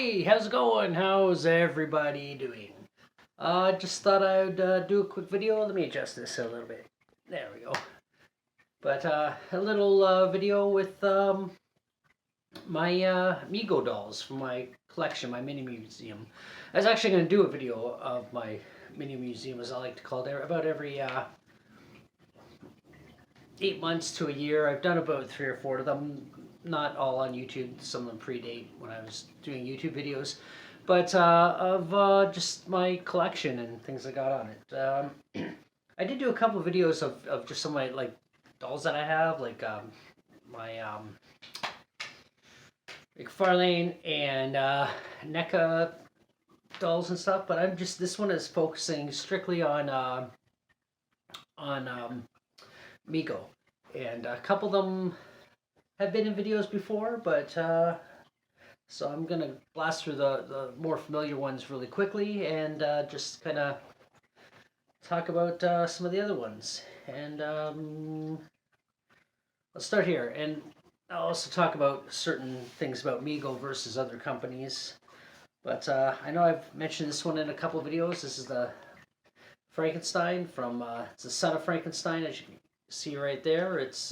Hey, how's it going? How's everybody doing? Just thought I'd do a quick video. Let me adjust this a little bit. There we go. But a little video with my Mego dolls from my collection, my mini museum. I was actually going to do a video of my mini museum, as I like to call it, about every 8 months to a year. I've done about 3 or 4 of them, not all on YouTube. Some of them predate when I was doing YouTube videos, but of just my collection and things I got on it. I did do a couple of videos of just some of my dolls that I have, my McFarlane and NECA dolls and stuff. But this one is focusing strictly on Migo, and a couple of them have been in videos before, but so I'm gonna blast through the more familiar ones really quickly and just kind of talk about some of the other ones. And let's start here, and I'll also talk about certain things about Mego versus other companies. But I know I've mentioned this one in a couple of videos. This is the Frankenstein from it's the Son of Frankenstein, as you can see right there. It's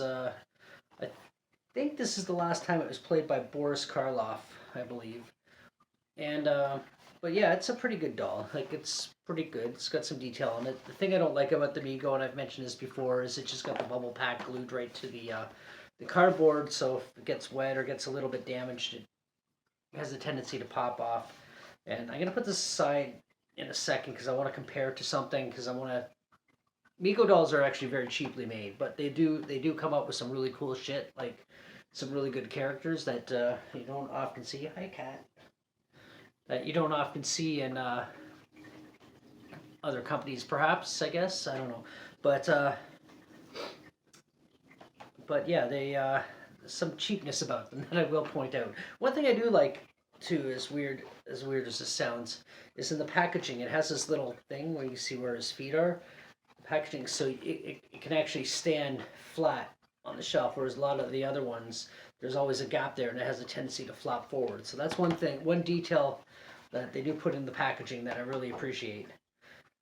I think this is the last time it was played by Boris Karloff, I believe. And but yeah, it's a pretty good doll. It's pretty good. It's got some detail on it. The thing I don't like about the Mego, and I've mentioned this before, is it just got the bubble pack glued right to the cardboard. So if it gets wet or gets a little bit damaged, it has a tendency to pop off. And I'm gonna put this aside in a second because I want to compare it to something, because I want to. Mego dolls are actually very cheaply made, but they do come up with some really cool shit, like some really good characters that you don't often see. Hi, cat. That you don't often see in other companies, perhaps. I guess I don't know, but yeah, they some cheapness about them that I will point out. One thing I do like too, as weird as this sounds, is in the packaging. It has this little thing where you see where his feet are. Packaging, so it can actually stand flat on the shelf, whereas a lot of the other ones, there's always a gap there and it has a tendency to flop forward. So that's one thing, one detail that they do put in the packaging that I really appreciate.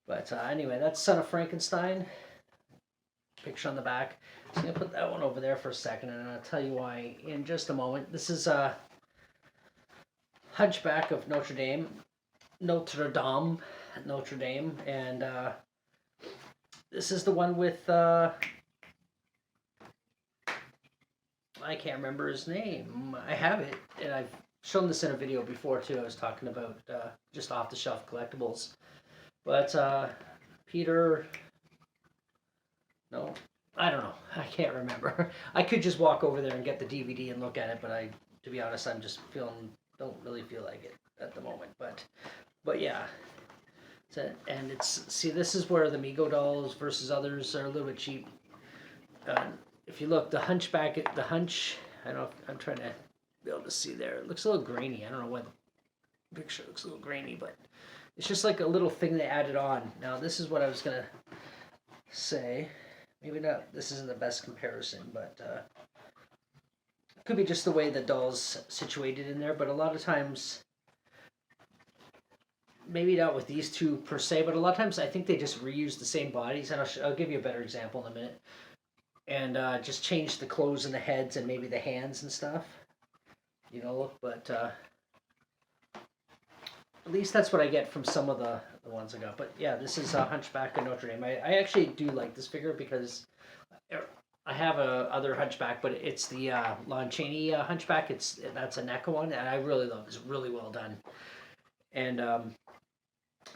But anyway, that's Son of Frankenstein. Picture on the back. So I'm going to put that one over there for a second, and I'll tell you why in just a moment. This is Hunchback of Notre Dame, and this is the one with, I can't remember his name. I have it, and I've shown this in a video before too. I was talking about just off the shelf collectibles. But Peter, no, I don't know. I can't remember. I could just walk over there and get the DVD and look at it, but to be honest, I'm just don't really feel like it at the moment. But yeah. And see, this is where the Mego dolls versus others are a little bit cheap. If you look, the Hunchback, I don't know if I'm trying to be able to see there. It looks a little grainy. I don't know why the picture looks a little grainy, but it's just like a little thing they added on. Now, this is what I was going to say. Maybe not, this isn't the best comparison, but it could be just the way the doll's situated in there, but a lot of times, maybe not with these two per se, but a lot of times I think they just reuse the same bodies, and I'll give you a better example in a minute, and just change the clothes and the heads and maybe the hands and stuff, but at least that's what I get from some of the ones I got. But yeah, this is Hunchback of Notre Dame. I actually do like this figure because I have a other Hunchback, but it's the Lon Chaney Hunchback. That's a NECA one, and I really love it. It's really well done. And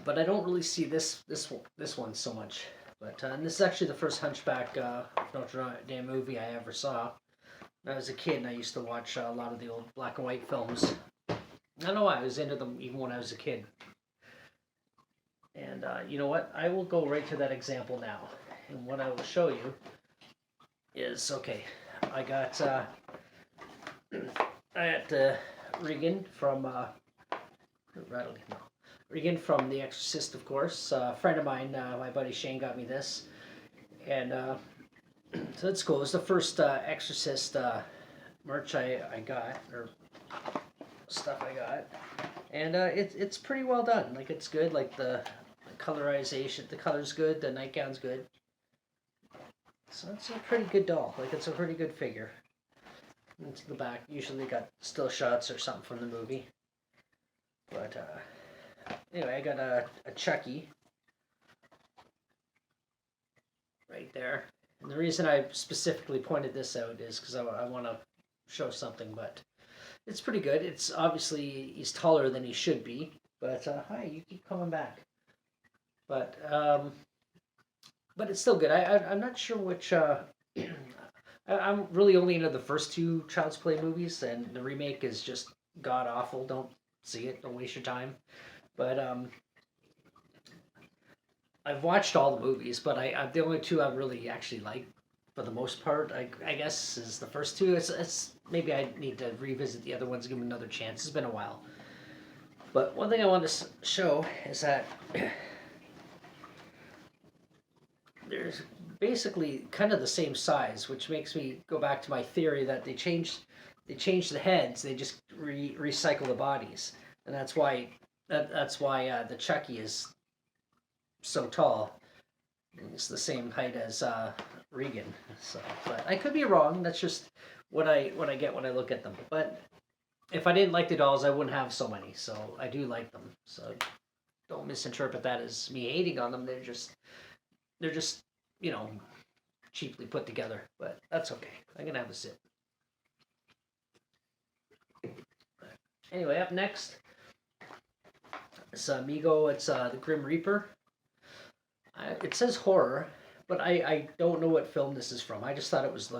but I don't really see this one so much. But and this is actually the first Hunchback Notre Dame movie I ever saw. When I was a kid, and I used to watch a lot of the old black and white films. I don't know why I was into them even when I was a kid. And you know what? I will go right to that example now. And what I will show you is, okay, I got Regan from Regan from The Exorcist, of course. A friend of mine, my buddy Shane, got me this. And so that's cool. It's the first Exorcist merch I got, or stuff I got. and it's pretty well done. Like it's good. Like the colorization, the color's good. The nightgown's good. So it's a pretty good doll. Like it's a pretty good figure. Into the back, usually got still shots or something from the movie. But anyway, I got a Chucky right there. And the reason I specifically pointed this out is because I want to show something, but it's pretty good. It's obviously he's taller than he should be, but hi, you keep coming back. But it's still good. I'm not sure which. I'm really only into the first two Child's Play movies, and the remake is just god awful. Don't see it. Don't waste your time. But I've watched all the movies, but I the only two I really actually like for the most part, I guess, is the first two. It's maybe I need to revisit the other ones, give them another chance. It's been a while. But one thing I want to show is that there's basically kind of the same size, which makes me go back to my theory that they changed the heads, they just recycle the bodies, and that's why the Chucky is so tall. It's the same height as Regan. So, but I could be wrong. That's just what I get when I look at them. But if I didn't like the dolls, I wouldn't have so many. So I do like them. So don't misinterpret that as me hating on them. They're just cheaply put together. But that's okay. I'm gonna have a sip. Anyway, up next, it's Mego. It's the Grim Reaper. It says horror, but I don't know what film this is from. I just thought it was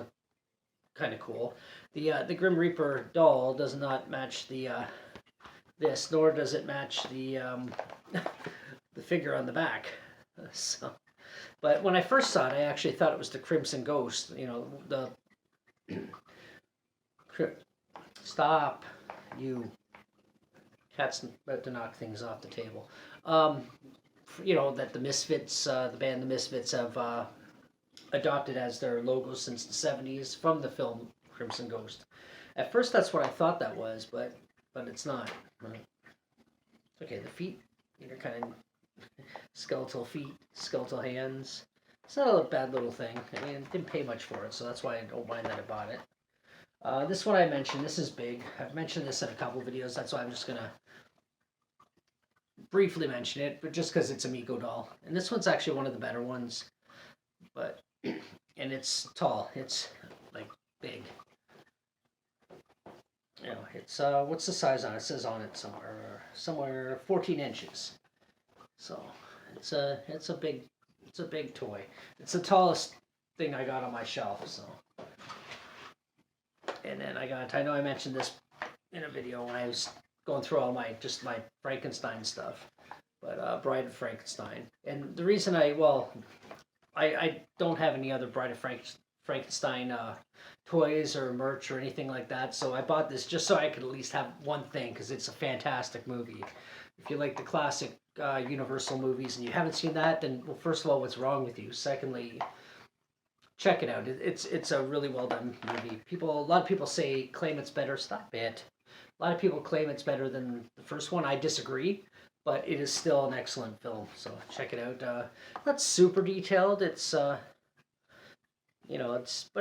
kind of cool. The Grim Reaper doll does not match the this, nor does it match the the figure on the back. So, but when I first saw it, I actually thought it was the Crimson Ghost. The stop, you cat's about to knock things off the table. That the Misfits, the band The Misfits, have adopted as their logo since the 70s from the film Crimson Ghost. At first, that's what I thought that was, but it's not. Okay, the feet, they're kind of skeletal feet, skeletal hands. It's not a bad little thing. I mean, I didn't pay much for it, so that's why I don't mind that I bought it. This one I mentioned, this is big. I've mentioned this in a couple videos, that's why I'm just going to briefly mention it, but just because it's a Mego doll. And this one's actually one of the better ones, but, and it's tall, it's like big. It's, what's the size on it? It says on it somewhere 14 inches. So, it's a big toy. It's the tallest thing I got on my shelf, so. And then I know I mentioned this in a video when I was going through all my Frankenstein stuff, but Bride of Frankenstein. And the reason I don't have any other Bride of Frankenstein toys or merch or anything like that, so I bought this just so I could at least have one thing, because it's a fantastic movie. If you like the classic Universal movies and you haven't seen that, then, well, first of all, what's wrong with you? Secondly, check it out. It's a really well done movie. A lot of people claim it's better. Stop it. A lot of people claim it's better than the first one. I disagree, but it is still an excellent film. So check it out. Not super detailed. It's but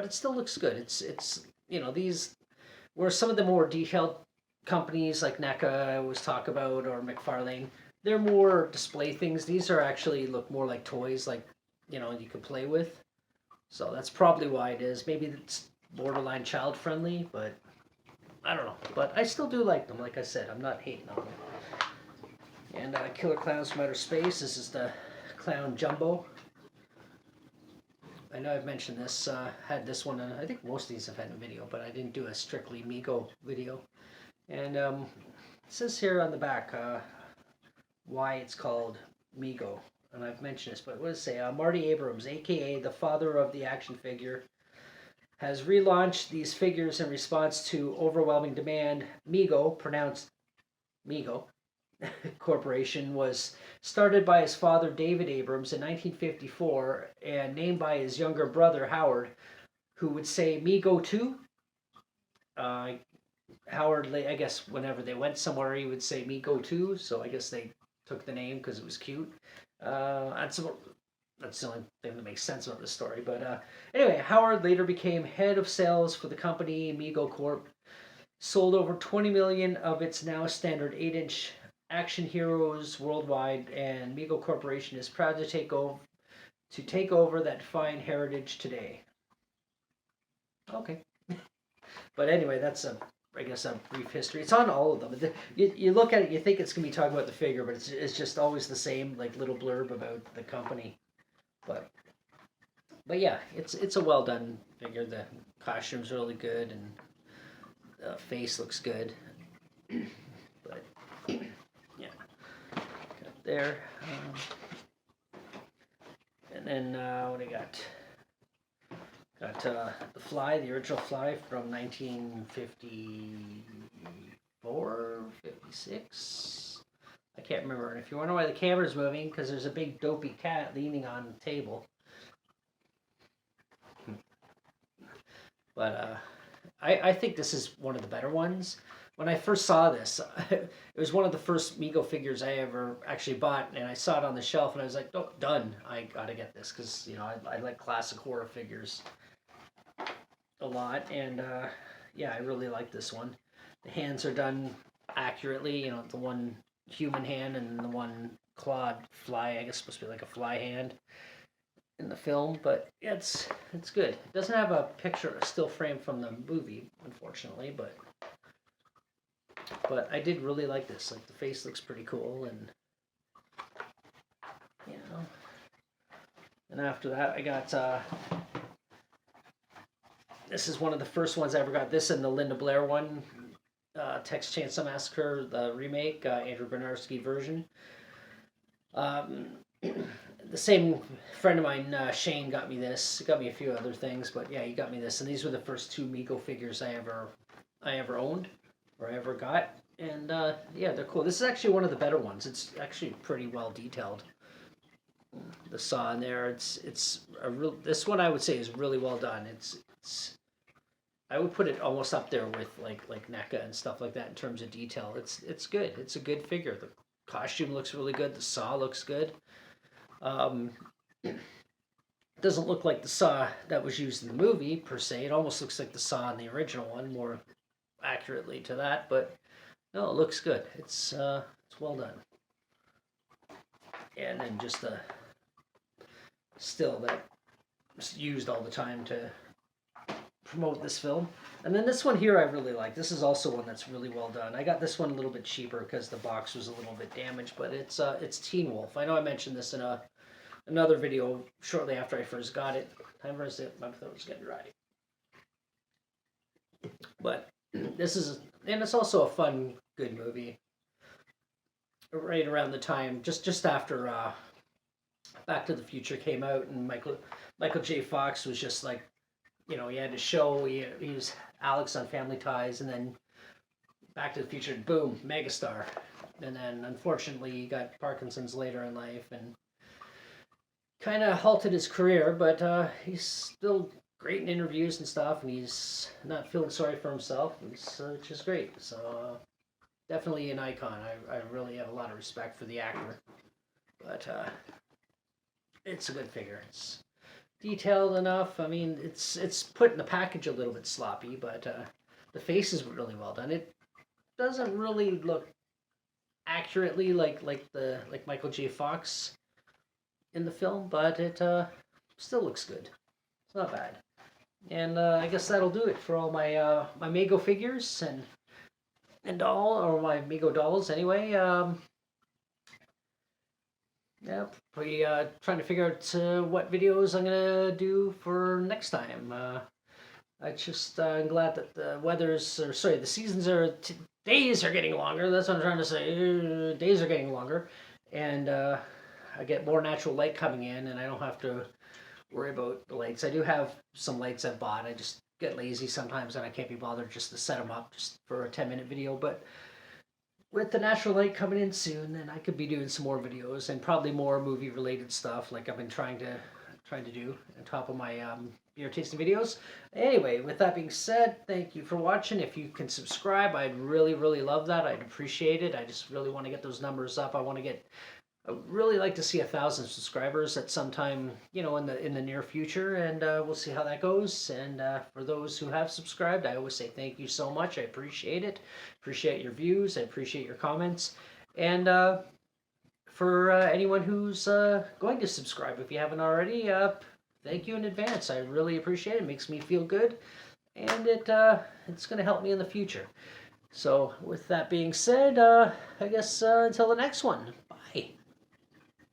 it still looks good. It's these were some of the more detailed companies like NECA I always talk about, or McFarlane. They're more display things. These are actually look more like toys, like you could play with. So that's probably why it is. Maybe it's borderline child friendly, but I don't know. But I still do like them. Like I said, I'm not hating on them. And Killer Clowns from Outer Space. This is the Clown Jumbo. I know I've mentioned this. Had this one, and I think most of these have had a video, but I didn't do a strictly Mego video. And it says here on the back why it's called Mego. And I've mentioned this, but what does it say? Marty Abrams, a.k.a. the father of the action figure, has relaunched these figures in response to overwhelming demand. Mego, pronounced Mego, Corporation was started by his father David Abrams in 1954 and named by his younger brother Howard, who would say Mego 2. Howard, I guess whenever they went somewhere, he would say Mego too. So I guess they took the name because it was cute. That's that's the only thing that makes sense about this story. But anyway, Howard later became head of sales for the company Mego Corp. Sold over 20 million of its now standard 8-inch action heroes worldwide, and Mego Corporation is proud to take over that fine heritage today. Okay. But anyway, that's I guess a brief history. It's on all of them. You look at it, you think it's gonna be talking about the figure, but it's just always the same like little blurb about the company. But yeah, it's a well done figure. The costume's really good and the face looks good. But yeah, got there. And then what do I got? Got the Fly, the original Fly from 1954, 56. I can't remember. And if you wonder why the camera's moving, because there's a big dopey cat leaning on the table. But I think this is one of the better ones. When I first saw this, it was one of the first Migo figures I ever actually bought, and I saw it on the shelf, and I was like, oh, done. I gotta get this, because, you know, I like classic horror figures a lot, and yeah, I really like this one. The hands are done accurately, you know, the one human hand and the one clawed fly, I guess supposed to be like a fly hand in the film, but yeah, it's good. It doesn't have a picture, a still frame from the movie, unfortunately, but I did really like this. Like, the face looks pretty cool, and you know. And after that, I got this is one of the first ones I ever got. This and the Linda Blair one, Texas Chainsaw Massacre, the remake, Andrew Bernarski version. The same friend of mine, Shane, got me this. He got me a few other things, but yeah, he got me this. And these were the first two Mego figures I ever owned or I ever got. And yeah, they're cool. This is actually one of the better ones. It's actually pretty well detailed. The saw in there, it's a real. This one I would say is really well done. It's I would put it almost up there with like NECA and stuff like that in terms of detail. It's good. It's a good figure. The costume looks really good. The saw looks good. It doesn't look like the saw that was used in the movie per se. It almost looks like the saw in the original one, more accurately to that. But no, it looks good. It's well done. And then just the still that was used all the time to promote this film. And then this one here I really like. This is also one that's really well done. I got this one a little bit cheaper because the box was a little bit damaged, but it's Teen Wolf. I know I mentioned this in another video shortly after I first got it. Time for it. My throat was getting dry. But this is, and it's also a fun, good movie. Right around the time, just after Back to the Future came out, and Michael J. Fox was just like, you know, he had a show. He was Alex on Family Ties, and then Back to the Future, boom, megastar. And then unfortunately, he got Parkinson's later in life, and kind of halted his career. But he's still great in interviews and stuff, and he's not feeling sorry for himself, which is great. So definitely an icon. I really have a lot of respect for the actor. But it's a good figure. It's detailed enough. I mean, it's put in the package a little bit sloppy, but the face is really well done. It doesn't really look accurately like Michael J. Fox in the film, but it still looks good. It's not bad. And I guess that'll do it for all my my Mego figures and doll, or my Mego dolls anyway. Yeah, we trying to figure out what videos I'm gonna do for next time. I just I'm glad that the seasons days are getting longer. That's what I'm trying to say. Days are getting longer, and I get more natural light coming in, and I don't have to worry about the lights. I do have some lights I've bought. I just get lazy sometimes, and I can't be bothered just to set them up just for a 10-minute video. But with the natural light coming in soon, then I could be doing some more videos and probably more movie related stuff like I've been trying to do on top of my beer tasting videos. Anyway, with that being said, thank you for watching. If you can subscribe, I'd really, really love that. I'd appreciate it. I just really want to get those numbers up. I'd really like to see 1,000 subscribers at some time, in the near future, and we'll see how that goes. And for those who have subscribed, I always say thank you so much. I appreciate it. Appreciate your views. I appreciate your comments. And for anyone who's going to subscribe, if you haven't already, thank you in advance. I really appreciate it. It makes me feel good, and it's going to help me in the future. So with that being said, I guess until the next one.